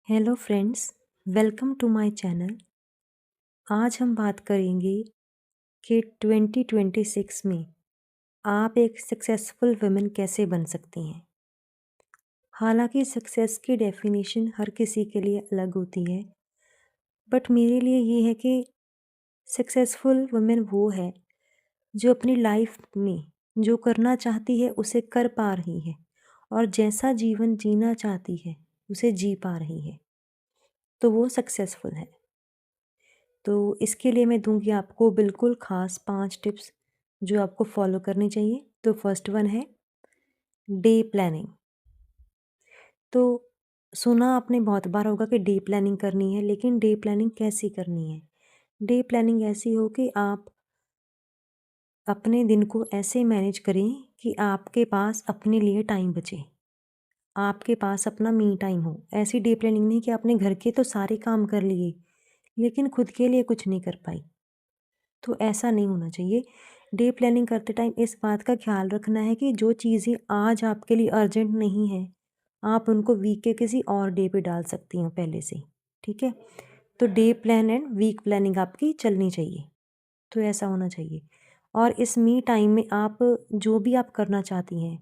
Hello friends, welcome to my channel. आज हम बात करेंगे कि 2026 में आप एक सक्सेसफुल वुमेन कैसे बन सकती हैं। हालांकि सक्सेस की डेफिनेशन हर किसी के लिए अलग होती है, बट मेरे लिए ये है कि सक्सेसफुल वुमेन वो है जो अपनी लाइफ में जो करना चाहती है उसे कर पा रही है और जैसा जीवन जीना चाहती है उसे जी पा रही है, तो वो सक्सेसफुल है। तो इसके लिए मैं दूँगी आपको बिल्कुल ख़ास 5 टिप्स जो आपको फ़ॉलो करनी चाहिए। तो फर्स्ट वन है डे प्लानिंग। तो सुना आपने बहुत बार होगा कि डे प्लानिंग करनी है, लेकिन डे प्लानिंग कैसी करनी है? डे प्लानिंग ऐसी हो कि आप अपने दिन को ऐसे मैनेज करें कि आपके पास अपने लिए टाइम बचे। आपके पास अपना मी टाइम हो। ऐसी डे प्लानिंग नहीं कि आपने घर के तो सारे काम कर लिए, लेकिन खुद के लिए कुछ नहीं कर पाई। तो ऐसा नहीं होना चाहिए। डे प्लानिंग करते टाइम इस बात का ख्याल रखना है कि जो चीज़ें आज आपके लिए अर्जेंट नहीं हैं, आप उनको वीक के किसी और डे पे डाल सकती हैं पहले से, ठीक है? तो day plan and week planning आपकी चलनी चाहिए, तो ऐसा होना चाहिए। और इस मी टाइम में आप जो भी आप करना चाहती हैं,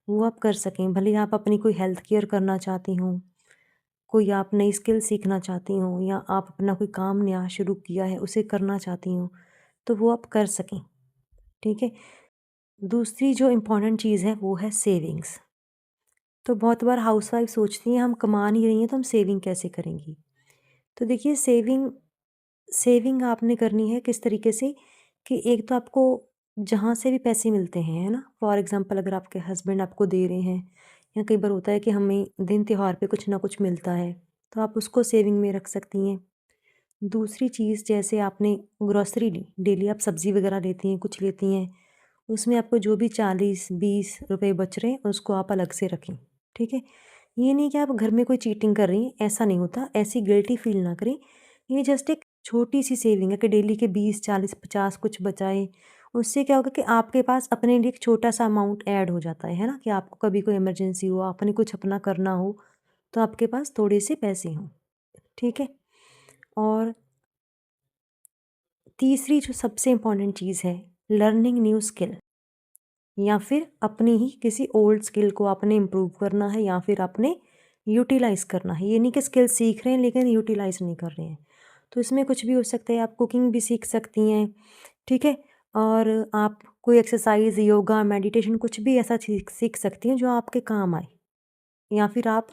वो आप कर सकें। भले ही आप अपनी कोई हेल्थ केयर करना चाहती हों, कोई आप नई स्किल सीखना चाहती हों या आप अपना कोई काम नया शुरू किया है, उसे करना चाहती हों, तो वो आप कर सकें, ठीक है? दूसरी जो इम्पोर्टेंट चीज़ है वो है सेविंग्स। तो बहुत बार हाउसवाइफ सोचती हैं हम कमा नहीं रही हैं तो हम सेविंग कैसे करेंगी? तो देखिए सेविंग सेविंग आपने करनी है किस तरीके से कि एक तो आपको जहाँ से भी पैसे मिलते हैं, है ना? फॉर एग्ज़ाम्पल अगर आपके हस्बैंड आपको दे रहे हैं या कई बार होता है कि हमें दिन त्योहार पे कुछ ना कुछ मिलता है, तो आप उसको सेविंग में रख सकती हैं। दूसरी चीज़ जैसे आपने ग्रोसरी ली, डेली आप सब्ज़ी वग़ैरह लेती हैं, कुछ लेती हैं, उसमें आपको जो भी 40-20 रुपए बच रहे हैं, उसको आप अलग से रखें, ठीक है? ये नहीं कि आप घर में कोई चीटिंग कर रही हैं, ऐसा नहीं होता, ऐसी गिल्टी फ़ील ना करें। ये जस्ट एक छोटी-सी सेविंग है कि डेली के 20, 40, 50 कुछ बचाएँ। उससे क्या होगा कि आपके पास अपने लिए एक छोटा-सा अमाउंट ऐड हो जाता है ना? कि आपको कभी कोई इमरजेंसी हो, आपने कुछ अपना करना हो, तो आपके पास थोड़े से पैसे हों, ठीक है? और तीसरी जो सबसे इम्पोर्टेंट चीज़ है, लर्निंग न्यू स्किल या फिर अपनी ही किसी ओल्ड स्किल को आपने इम्प्रूव करना है या फिर आपने यूटिलाइज़ करना है। ये नहीं कि स्किल सीख रहे हैं लेकिन यूटिलाइज़ नहीं कर रहे हैं। तो इसमें कुछ भी हो सकता है, आप कुकिंग भी सीख सकती हैं, ठीक है? और आप कोई एक्सरसाइज़, योगा, मेडिटेशन कुछ भी ऐसा सीख सीख सकती हैं जो आपके काम आए। या फिर आप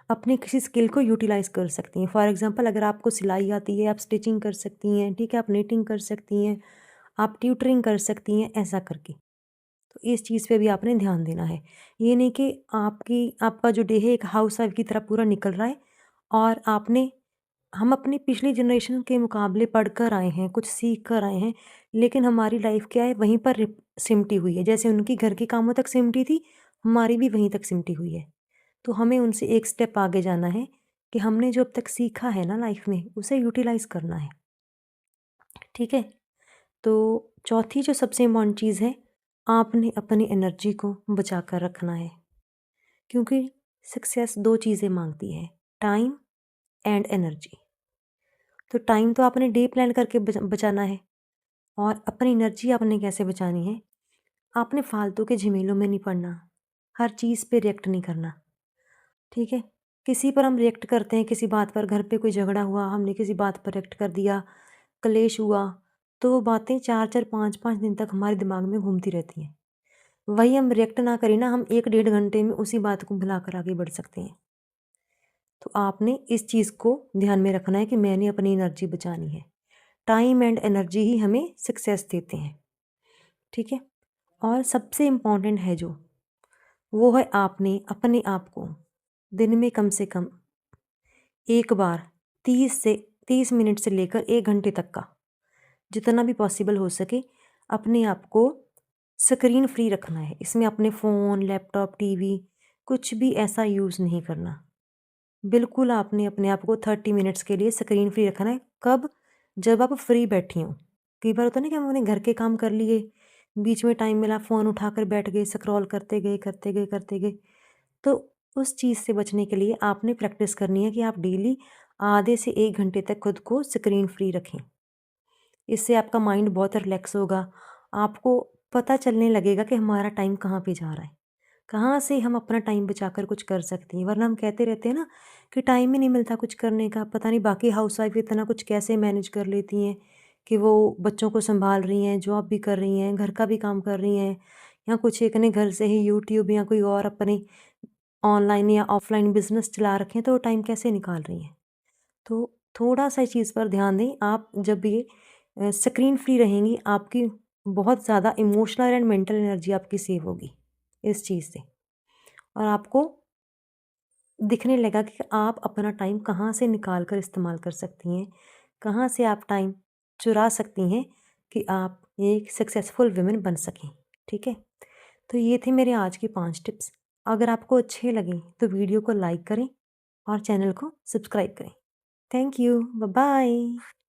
अपनी किसी स्किल को यूटिलाइज़ कर सकती हैं। फॉर एग्ज़ाम्पल अगर आपको सिलाई आती है, आप स्टिचिंग कर सकती हैं, ठीक है? आप निटिंग कर सकती हैं, आप ट्यूटरिंग कर सकती हैं, ऐसा करके। तो इस चीज़ पे भी आपने ध्यान देना है। ये नहीं कि आपका जो डे है एक हाउसवाइफ़ की तरह पूरा निकल रहा है और आपने हम अपनी पिछली जनरेशन के मुकाबले पढ़कर आए हैं, कुछ सीख कर आए हैं, लेकिन हमारी लाइफ़ क्या है वहीं पर सिमटी हुई है। जैसे उनकी घर के कामों तक सिमटी थी, हमारी भी वहीं तक सिमटी हुई है। तो हमें उनसे एक स्टेप आगे जाना है कि हमने जो अब तक सीखा है ना लाइफ़ में, उसे यूटिलाइज़ करना है, ठीक है? तो चौथी जो सबसे इम्पोर्टेंट चीज़ है, आपने अपनी एनर्जी को बचा कर रखना है, क्योंकि सक्सेस 2 चीज़ें माँगती है, टाइम एंड एनर्जी। तो टाइम तो आपने डे प्लान करके बचाना है और अपनी एनर्जी आपने कैसे बचानी है, आपने फालतू के झमेलों में नहीं पड़ना, हर चीज़ पे रिएक्ट नहीं करना, ठीक है? किसी पर हम रिएक्ट करते हैं, किसी बात पर, घर पे कोई झगड़ा हुआ, हमने किसी बात पर रिएक्ट कर दिया, क्लेश हुआ, तो वो बातें 4-4, 5-5 दिन तक हमारे दिमाग में घूमती रहती हैं। वही हम रिएक्ट ना करें ना, हम 1 डेढ़ घंटे में उसी बात को भुलाकर आगे बढ़ सकते हैं। तो आपने इस चीज़ को ध्यान में रखना है कि मैंने अपनी एनर्जी बचानी है। टाइम एंड एनर्जी ही हमें सक्सेस देते हैं, ठीक है? और सबसे इम्पोर्टेंट है जो, वो है आपने अपने आप को दिन में कम से कम एक बार 30 मिनट से लेकर 1 घंटे तक का, जितना भी पॉसिबल हो सके, अपने आप को स्क्रीन फ्री रखना है। इसमें अपने फ़ोन, लैपटॉप, टीवी कुछ भी ऐसा यूज़ नहीं करना। बिल्कुल आपने अपने आप को 30 मिनट्स के लिए स्क्रीन फ्री रखना है। कब? जब आप फ्री बैठी हों। कई बार होता है ना कि हम अपने घर के काम कर लिए, बीच में टाइम मिला फ़ोन उठाकर बैठ गए, स्क्रॉल करते गए, करते गए, करते गए। तो उस चीज़ से बचने के लिए आपने प्रैक्टिस करनी है कि आप डेली आधे से 1 घंटे तक खुद को स्क्रीन फ्री रखें। इससे आपका माइंड बहुत रिलैक्स होगा। आपको पता चलने लगेगा कि हमारा टाइम कहाँ पे जा रहा है। कहाँ से हम अपना टाइम बचाकर कुछ कर सकती हैं, वरना हम कहते रहते हैं ना कि टाइम ही नहीं मिलता कुछ करने का। पता नहीं बाकी हाउसवाइफ इतना कुछ कैसे मैनेज कर लेती हैं कि वो बच्चों को सँभाल रही हैं, जॉब भी कर रही हैं, घर का भी काम कर रही हैं, या कुछ एक ने घर से ही यूट्यूब या कोई और अपने ऑनलाइन या ऑफ़लाइन बिज़नेस चला रखे हैं, तो वो टाइम कैसे निकाल रही हैं। तो थोड़ा-सा इस चीज़ पर ध्यान दें। आप जब ये स्क्रीन फ्री रहेंगी, आपकी बहुत ज़्यादा इमोशनल एंड मेंटल एनर्जी आपकी सेव होगी इस चीज़ से। और आपको दिखने लगा कि आप अपना टाइम कहाँ से निकाल कर इस्तेमाल कर सकती हैं, कहाँ से आप टाइम चुरा सकती हैं कि आप एक सक्सेसफुल वुमन बन सकें, ठीक है? तो ये थे मेरे आज के 5 टिप्स। अगर आपको अच्छे लगें तो वीडियो को लाइक करें और चैनल को सब्सक्राइब करें। Thank you. बाय-बाय।